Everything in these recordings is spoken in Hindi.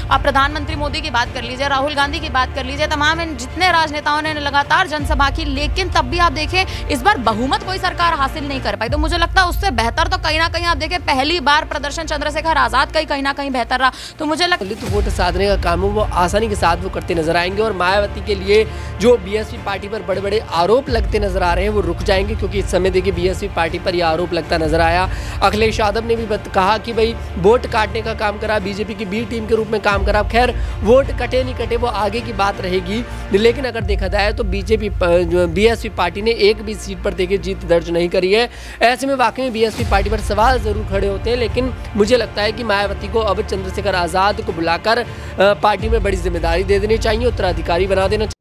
आप प्रधानमंत्री मोदी की बात कर लीजिए, राहुल गांधी की बात कर लीजिए, तमाम इन जितने राजनेताओं ने लगातार जनसभा की, लेकिन तब भी आप देखें इस बार बहुमत कोई सरकार हासिल नहीं कर पाई। तो मुझे लगता है उससे बेहतर तो कहीं ना कहीं आप देखें पहली बार प्रदर्शन चंद्रशेखर आजाद का ही कहीं ना कहीं बेहतर रहा। तो मुझे लगता है वोट साधने का काम वो आसानी के साथ वो करते नजर आएंगे और मायावती के लिए जो बीएसपी पार्टी पर बड़े बड़े आरोप लगते नजर आ रहे हैं वो रुक जाएंगे, क्योंकि इस समय देखिए बीएसपी पार्टी पर यह आरोप लगता नजर आया। अखिलेश यादव ने भी कहा कि भाई वोट काटने का काम करा, बीजेपी की बी टीम के रूप में काम करा। खैर वोट कटे नहीं कटे वो आगे की बात रहेगी, लेकिन अगर देखा जाए तो बीएसपी पार्टी ने एक भी सीट पर देखिए जीत दर्ज नहीं करी है। ऐसे में वाकई में बीएसपी पार्टी पर सवाल जरूर खड़े होते हैं, लेकिन मुझे लगता है कि मायावती को अब चंद्रशेखर आजाद को बुलाकर पार्टी में बड़ी जिम्मेदारी दे देनी चाहिए, उत्तराधिकारी बना देना चाहिए।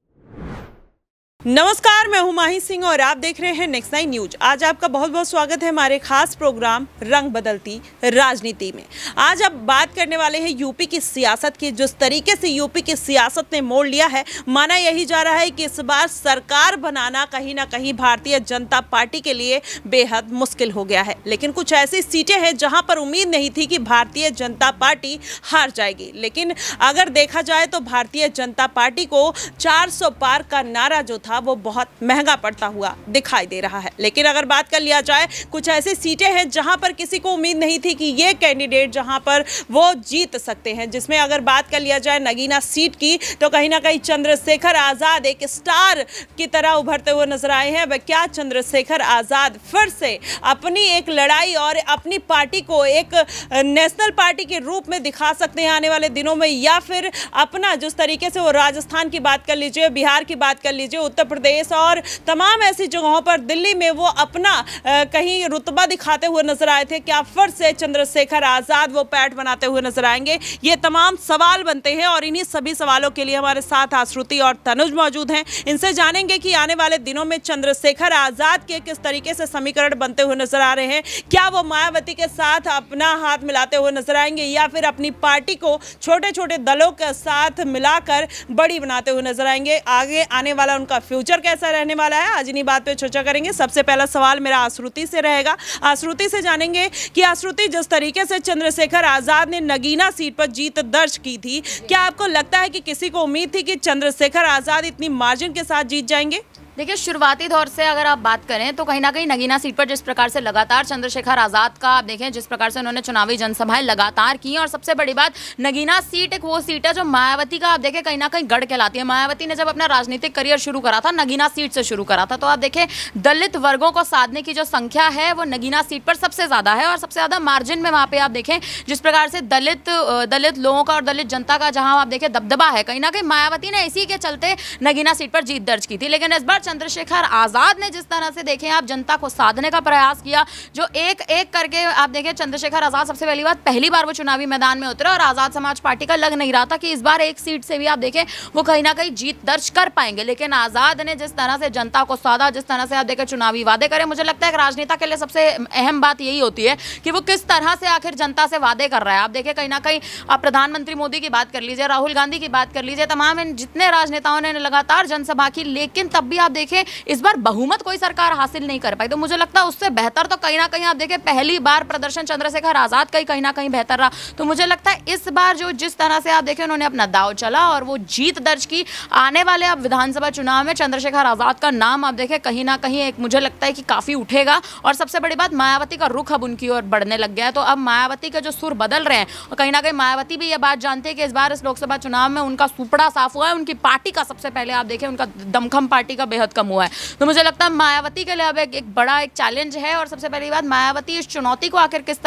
नमस्कार, मैं हूं माही सिंह और आप देख रहे हैं नेक्स्ट 9 न्यूज। आज आपका बहुत बहुत स्वागत है हमारे खास प्रोग्राम रंग बदलती राजनीति में। आज आप बात करने वाले हैं यूपी की सियासत की। जिस तरीके से यूपी की सियासत ने मोड़ लिया है, माना यही जा रहा है कि इस बार सरकार बनाना कहीं ना कहीं भारतीय जनता पार्टी के लिए बेहद मुश्किल हो गया है। लेकिन कुछ ऐसी सीटें हैं जहां पर उम्मीद नहीं थी कि भारतीय जनता पार्टी हार जाएगी, लेकिन अगर देखा जाए तो भारतीय जनता पार्टी को 400 पार का नारा जो था वो बहुत महंगा पड़ता हुआ दिखाई दे रहा है। लेकिन अगर बात कर लिया जाए, कुछ ऐसी सीटें हैं जहां पर किसी को उम्मीद नहीं थी कि ये कैंडिडेट जहां पर वो जीत सकते हैं। जिसमें अगर बात कर लिया जाए नगीना सीट की, तो कहीं ना कहीं चंद्रशेखर आजाद एक स्टार की तरह उभरते हुए नजर आए हैं। वह क्या चंद्रशेखर आजाद फिर से अपनी एक लड़ाई और अपनी पार्टी को एक नेशनल पार्टी के रूप में दिखा सकते हैं आने वाले दिनों में, या फिर अपना जिस तरीके से वो राजस्थान की बात कर लीजिए, बिहार की बात कर लीजिए, उत्तर प्रदेश और तमाम ऐसी जगहों पर, दिल्ली में वो अपना कहीं रुतबा दिखाते हुए नजर आए थे, क्या फिर से चंद्रशेखर आजाद वो पैठ बनाते हुए नजर आएंगे? ये तमाम सवाल बनते हैं और इन्हीं सभी सवालों के लिए हमारे साथ आश्रुति और तनुज मौजूद हैं। इनसे जानेंगे कि आने वाले दिनों में चंद्रशेखर आजाद के किस तरीके से समीकरण बनते हुए नजर आ रहे हैं। क्या वो मायावती के साथ अपना हाथ मिलाते हुए नजर आएंगे, या फिर अपनी पार्टी को छोटे छोटे दलों के साथ मिलाकर बड़ी बनाते हुए नजर आएंगे? आगे आने वाला उनका फ्यूचर कैसा रहने वाला है, आज इन्हीं बात पे चर्चा करेंगे। सबसे पहला सवाल मेरा आश्रुति से रहेगा। आश्रुति से जानेंगे कि आश्रुति, जिस तरीके से चंद्रशेखर आजाद ने नगीना सीट पर जीत दर्ज की थी, क्या आपको लगता है कि किसी को उम्मीद थी कि चंद्रशेखर आजाद इतनी मार्जिन के साथ जीत जाएंगे? देखिए, शुरुआती दौर से अगर आप बात करें तो कहीं ना कहीं नगीना सीट पर जिस प्रकार से लगातार चंद्रशेखर आजाद का आप देखें, जिस प्रकार से उन्होंने चुनावी जनसभाएं लगातार की, और सबसे बड़ी बात, नगीना सीट एक वो सीट है जो मायावती का आप देखें कहीं ना कहीं गढ़ कहलाती है। मायावती ने जब अपना राजनीतिक करियर शुरू करा था, नगीना सीट से शुरू करा था, तो आप देखें दलित वर्गों को साधने की जो संख्या है वो नगीना सीट पर सबसे ज्यादा है, और सबसे ज्यादा मार्जिन में वहां पर आप देखें जिस प्रकार से दलित लोगों का और दलित जनता का जहां आप देखें दबदबा है, कहीं ना कहीं मायावती ने इसी के चलते नगीना सीट पर जीत दर्ज की थी। लेकिन इस बार चंद्रशेखर आजाद ने जिस तरह से देखें आप जनता को साधने का प्रयास किया, जो एक एक करके आप देखें चंद्रशेखर आजाद, सबसे पहली बात, पहली बार वो चुनावी मैदान में उतरे और आजाद समाज पार्टी का लग नहीं रहा था कि इस बार एक सीट से भी आप देखें वो कहीं ना कहीं जीत दर्ज कर पाएंगे। लेकिन आजाद ने जिस तरह से जनता को साधा, जिस तरह से आप देखें चुनावी वादे करे, मुझे लगता है कि राजनेता के लिए सबसे अहम बात यही होती है कि वो किस तरह से आखिर जनता से वादे कर रहा है। आप देखें कहीं ना कहीं आप प्रधानमंत्री मोदी की बात कर लीजिए, राहुल गांधी की बात कर लीजिए, तमाम इन जितने राजनेताओं ने लगातार जनसभा की, लेकिन तब भी आप देखें इस बार बहुमत कोई सरकार हासिल नहीं कर पाई। तो मुझे लगता है उससे बेहतर तो कहीं ना कहीं आप देखें पहली बार प्रदर्शन चंद्रशेखर आजाद का ही कहीं ना कहीं बेहतर रहा। तो मुझे लगता है इस बार जो जिस तरह से आप देखें उन्होंने अपना दाव चला और वो जीत दर्ज की, आने वाले अब विधानसभा चुनाव में चंद्रशेखर आजाद का नाम आप देखें कहीं ना कहीं एक मुझे लगता है कि काफी उठेगा। और सबसे बड़ी बात, मायावती का रुख अब उनकी ओर बढ़ने लग गया है, तो अब मायावती के जो सुर बदल रहे हैं, और कहीं ना कहीं मायावती भी ये बात जानते हैं कि इस बार इस लोकसभा चुनाव में उनका सुपड़ा साफ हुआ है, उनकी पार्टी का सबसे पहले आप देखें उनका दमखम पार्टी का बेहद कम हुआ है। तो मुझे लगता है मायावती के लिए अब एक बड़ा चैलेंज है। और सबसे पहली बात, मायावती इस चुनौती को आखिर किस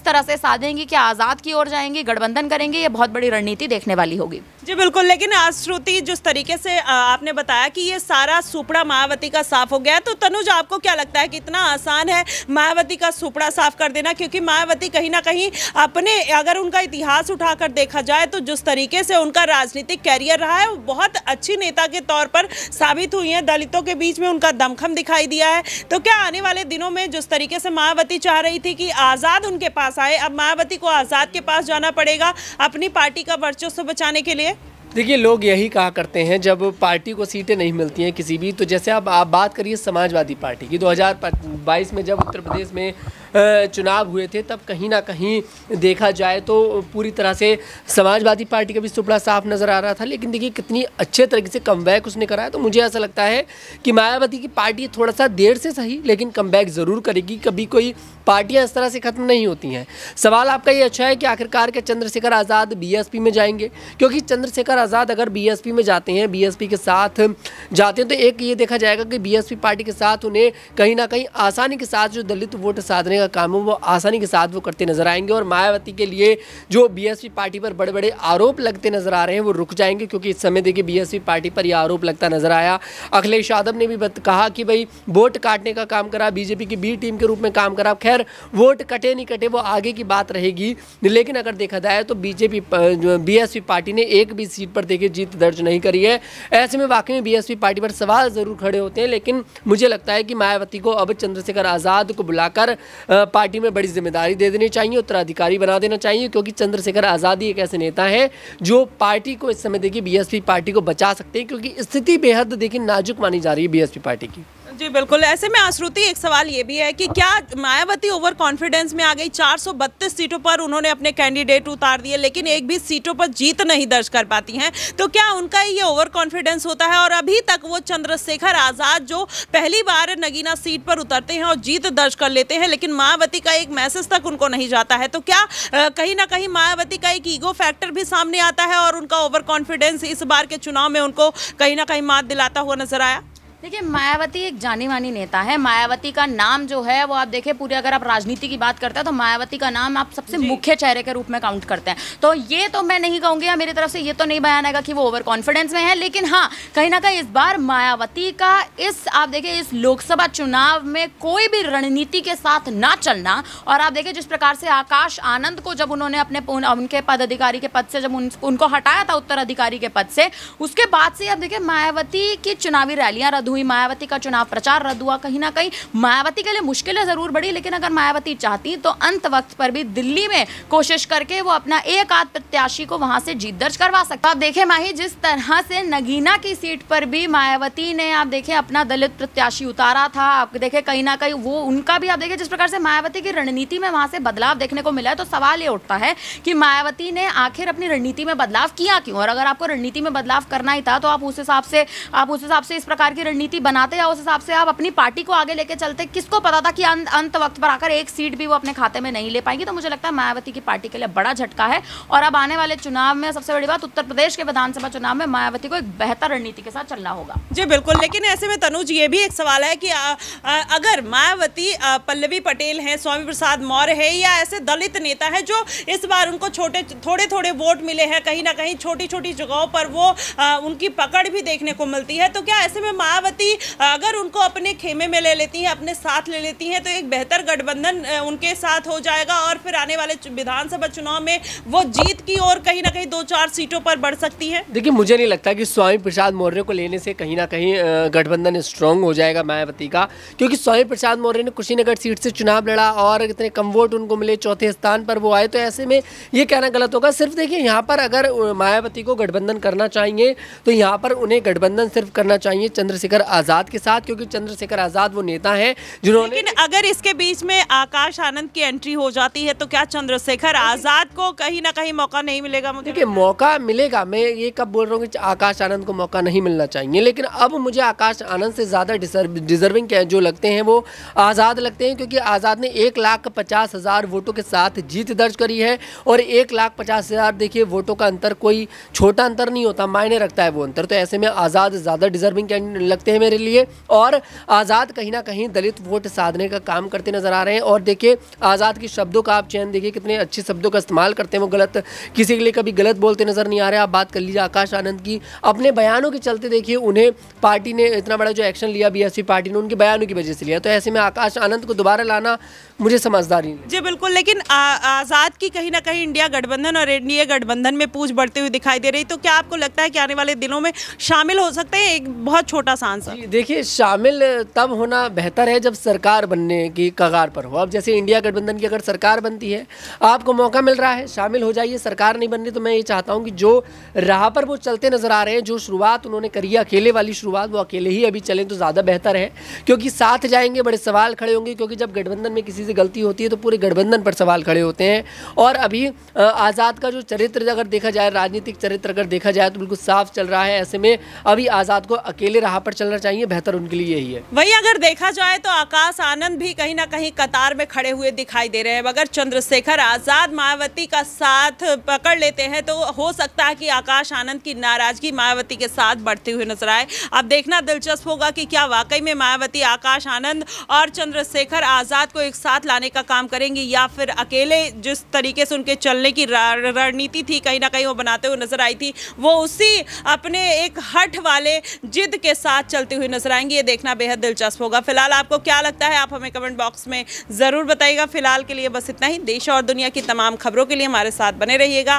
तरह से साधेंगी, क्या आजाद की ओर जाएंगी, गठबंधन करेंगे, ये बहुत बड़ी रणनीति देखने वाली होगी। जी बिल्कुल, लेकिन आश्रुति, जिस तरीके से आपने बताया कि ये सारा सुपड़ा मायावती का साफ हो गया, तो तनुज आपको क्या लगता है कितना आसान है मायावती का सुपड़ा साफ कर देना? क्योंकि मायावती कहीं ना कहीं अपने, अगर उनका इतिहास उठाकर देखा जाए तो जिस तरीके से उनका राजनीतिक कैरियर रहा है, वो बहुत अच्छी नेता के तौर पर साबित हुई है, दलितों के बीच में उनका दमखम दिखाई दिया है। तो क्या आने वाले दिनों में जिस तरीके से मायावती चाह रही थी कि आजाद उनके पास आए, अब मायावती को आजाद के पास जाना पड़ेगा अपनी पार्टी का वर्चस्व बचाने के लिए? देखिए, लोग यही कहा करते हैं जब पार्टी को सीटें नहीं मिलती हैं किसी भी, तो जैसे आप बात करिए समाजवादी पार्टी की, 2022 में जब उत्तर प्रदेश में चुनाव हुए थे तब कहीं ना कहीं देखा जाए तो पूरी तरह से समाजवादी पार्टी का भी सुपड़ा साफ नज़र आ रहा था। लेकिन देखिए कितनी अच्छे तरीके से कमबैक उसने कराया, तो मुझे ऐसा लगता है कि मायावती की पार्टी थोड़ा सा देर से सही लेकिन कमबैक ज़रूर करेगी। कभी कोई पार्टियां इस तरह से ख़त्म नहीं होती हैं। सवाल आपका ये अच्छा है कि आखिरकार के चंद्रशेखर आज़ाद बीएसपी में जाएंगे, क्योंकि चंद्रशेखर आज़ाद अगर बीएसपी में जाते हैं, बीएसपी के साथ जाते हैं, तो एक ये देखा जाएगा कि बीएसपी पार्टी के साथ उन्हें कहीं ना कहीं आसानी के साथ जो दलित वोट साधने का काम है वो आसानी के साथ वो करते नजर आएंगे। और मायावती के लिए जो बीएसपी पार्टी पर बड़े बड़े आरोप लगते नजर आ रहे हैं वो रुक जाएंगे, क्योंकि इस समय देखिए बीएसपी पार्टी पर यह आरोप लगता नजर आया। अखिलेश यादव ने भी कहा कि भाई वोट काटने का काम करा, बीजेपी की बी टीम के रूप में काम करा। खैर वोट कटे नहीं कटे वो आगे की बात रहेगी, लेकिन अगर देखा जाए तो बीएसपी पार्टी ने एक भी सीट पर देखिए जीत दर्ज नहीं करी है। ऐसे में वाकई में बीएसपी पार्टी पर सवाल जरूर खड़े होते हैं, लेकिन मुझे लगता है कि मायावती को अब चंद्रशेखर आज़ाद को बुलाकर पार्टी में बड़ी जिम्मेदारी दे देनी चाहिए, उत्तराधिकारी बना देना चाहिए, क्योंकि चंद्रशेखर आज़ाद ही एक ऐसे नेता है जो पार्टी को इस समय देखिए बीएसपी पार्टी को बचा सकते हैं, क्योंकि स्थिति बेहद देखिए नाजुक मानी जा रही है बीएसपी पार्टी की। जी बिल्कुल। ऐसे में आश्रुति एक सवाल ये भी है कि क्या मायावती ओवर कॉन्फिडेंस में आ गई? 432 सीटों पर उन्होंने अपने कैंडिडेट उतार दिए लेकिन एक भी सीटों पर जीत नहीं दर्ज कर पाती हैं, तो क्या उनका ये ओवर कॉन्फिडेंस होता है? और अभी तक वो चंद्रशेखर आज़ाद जो पहली बार नगीना सीट पर उतरते हैं और जीत दर्ज कर लेते हैं, लेकिन मायावती का एक मैसेज तक उनको नहीं जाता है, तो क्या कहीं ना कहीं मायावती का एक ईगो फैक्टर भी सामने आता है और उनका ओवर कॉन्फिडेंस इस बार के चुनाव में उनको कहीं ना कहीं मात दिलाता हुआ नजर आया? देखिए मायावती एक जानी मानी नेता है। मायावती का नाम जो है वो आप देखिए पूरे, अगर आप राजनीति की बात करते हैं तो मायावती का नाम आप सबसे मुख्य चेहरे के रूप में काउंट करते हैं। तो ये तो मैं नहीं कहूँगी, मेरी तरफ से ये तो नहीं बयान आएगा कि वो ओवर कॉन्फिडेंस में है, लेकिन हाँ कहीं ना कहीं इस बार मायावती का आप देखिए इस लोकसभा चुनाव में कोई भी रणनीति के साथ ना चलना, और आप देखिए जिस प्रकार से आकाश आनंद को जब उन्होंने उनके पदाधिकारी के पद से जब उनको हटाया था उत्तराधिकारी के पद से, उसके बाद से आप देखिए मायावती की चुनावी रैलियां रद्द हुई, मायावती का चुनाव प्रचार रद्द हुआ। कहीं ना कहीं मायावती के लिए मुश्किलें जरूर बढ़ी, लेकिन अगर मायावती चाहती तो अंत वक्त पर भी दिल्ली में कोशिश करके वो अपना एक आध प्रत्याशी को वहां से जीत दर्ज करवा सकता। आप देखें माही, जिस तरह से नगीना की सीट पर भी मायावती ने आप देखें अपना दलित प्रत्याशी उतारा था, आप देखें कहीं ना कहीं वो उनका भी आप देखें जिस प्रकार से मायावती की रणनीति में वहां से बदलाव देखने को मिला है, तो सवाल ये उठता है कि मायावती ने आखिर अपनी रणनीति में बदलाव किया क्यों? और अगर आपको रणनीति में बदलाव करना ही था तो आप उस हिसाब से इस प्रकार की रणनीति बनाते या उस हिसाब से आप अपनी पार्टी को आगे लेके चलते। किसको पता था कि अंत वक्त पर आकर एक सीट भी वो अपने खाते में नहीं ले पाएंगी। तो मुझे लगता है मायावती की पार्टी के लिए बड़ा झटका है, और अब आने वाले चुनाव में सबसे बड़ी बात उत्तर प्रदेश के विधानसभा चुनाव में मायावती को एक बेहतर रणनीति के साथ चलना होगा। जी बिल्कुल। लेकिन ऐसे में तनुज ये भी एक सवाल है कि अगर मायावती पल्लवी पटेल हैं, स्वामी प्रसाद मौर्य है, या ऐसे दलित नेता है जो इस बार उनको थोड़े वोट मिले हैं, कहीं ना कहीं छोटी छोटी जगहों पर वो उनकी पकड़ भी देखने को मिलती है, तो क्या ऐसे में मायावती अगर उनको अपने खेमे में ले लेती हैं, अपने साथ ले लेती हैं, तो एक बेहतर गठबंधन उनके साथ हो जाएगा और फिर आने वाले विधानसभा चुनाव में वो जीत की ओर कहीं ना कहीं 2-4 सीटों पर बढ़ सकती है? देखिए मुझे नहीं लगता कि स्वामी प्रसाद मौर्य को लेने से कहीं ना कहीं गठबंधन स्ट्रांग हो जाएगा मायावती का, क्योंकि स्वामी प्रसाद मौर्य ने कुशीनगर सीट से चुनाव लड़ा और इतने कम वोट उनको मिले, चौथे स्थान पर वो आए, तो ऐसे में ये कहना गलत होगा। सिर्फ देखिए यहाँ पर अगर मायावती को गठबंधन करना चाहिए तो यहाँ पर उन्हें गठबंधन सिर्फ करना चाहिए चंद्रशेखर आज़ाद के साथ, क्योंकि चंद्रशेखर आज़ाद वो नेता है जिन्होंने। लेकिन अगर इसके बीच में आकाश आनंद की एंट्री हो जाती है तो क्या चंद्रशेखर आज़ाद को कहीं ना कहीं मौका नहीं मिलेगा? देखिए मौका मिलेगा, मैं ये कब बोल रहा हूँ कि आकाश आनंद को मौका नहीं मिलना चाहिए, लेकिन अब मुझे आकाश आनंद से ज़्यादा डिजर्विंग जो लगते हैं वो आज़ाद लगते हैं, क्योंकि आज़ाद ने 1,50,000 वोटों के साथ जीत दर्ज करी है, और 1,50,000 देखिए वोटों का अंतर कोई छोटा अंतर नहीं होता, मायने रखता है वो अंतर। तो ऐसे में आज़ाद ज़्यादा डिजर्विंग लगते हैं मेरे लिए, और आज़ाद कहीं ना कहीं दलित वोट साधने का काम करते नजर आ रहे हैं। और देखिए आज़ाद के शब्दों का आप चयन देखिए, कितने अच्छे शब्दों का इस्तेमाल करते हैं, वो गलत किसी के लिए कभी गलत बोलते नजर नहीं आ रहे। आप बात कर लीजिए आकाश आनंद की, अपने बयानों के चलते देखिए उन्हें पार्टी ने इतना बड़ा जो एक्शन लिया बीएसपी पार्टी ने उनके बयानों की वजह से लिया, तो ऐसे में आकाश आनंद को दोबारा लाना मुझे समझदारी नहीं। जी बिल्कुल। लेकिन आज़ाद की कहीं ना कहीं इंडिया गठबंधन और एनडीए गठबंधन में पूछ बढ़ती हुई दिखाई दे रही, तो क्या आपको लगता है कि आने वाले दिनों में शामिल हो सकते हैं? एक बहुत छोटा सांसद। देखिए शामिल तब होना बेहतर है जब सरकार बनने की कगार पर हो। अब जैसे इंडिया गठबंधन की अगर सरकार बनती है, आपको मौका मिल रहा है, शामिल हो जाइए। सरकार नहीं बन रही तो मैं ये चाहता हूँ कि जो राह पर वो चलते नजर आ रहे हैं, जो शुरुआत उन्होंने करी है अकेले वाली शुरुआत, वो अकेले ही अभी चलें तो ज़्यादा बेहतर है, क्योंकि साथ जाएंगे बड़े सवाल खड़े होंगे, क्योंकि जब गठबंधन में किसी से से गलती होती है तो पूरे गठबंधन पर सवाल खड़े होते हैं। और अभी आज़ाद का जो चरित्र अगर देखा जाए, राजनीतिक चरित्र अगर देखा जाए तो बिल्कुल साफ चल रहा है। ऐसे में अभी आज़ाद को अकेले राह पर चलना चाहिए, बेहतर उनके लिए यही है। वहीं अगर देखा जाए तो आकाश आनंद भी कहीं ना कहीं कतार में खड़े हुए दिखाई दे रहे हैं। अगर चंद्रशेखर आजाद मायावती का साथ पकड़ लेते हैं तो हो सकता है कि आकाश आनंद की नाराजगी मायावती के साथ बढ़ते हुए नजर आए। अब देखना दिलचस्प होगा कि क्या वाकई में मायावती आकाश आनंद और चंद्रशेखर आजाद को एक साथ लाने का काम करेंगी, या फिर अकेले जिस तरीके से उनके चलने की रणनीति थी कहीं ना कहीं वो बनाते हुए नजर आई थी, वो उसी अपने एक हठ वाले जिद के साथ चलते हुए नजर आएंगे। ये देखना बेहद दिलचस्प होगा। फिलहाल आपको क्या लगता है, आप हमें कमेंट बॉक्स में जरूर बताइएगा। फिलहाल के लिए बस इतना ही। देश और दुनिया की तमाम खबरों के लिए हमारे साथ बने रहिएगा।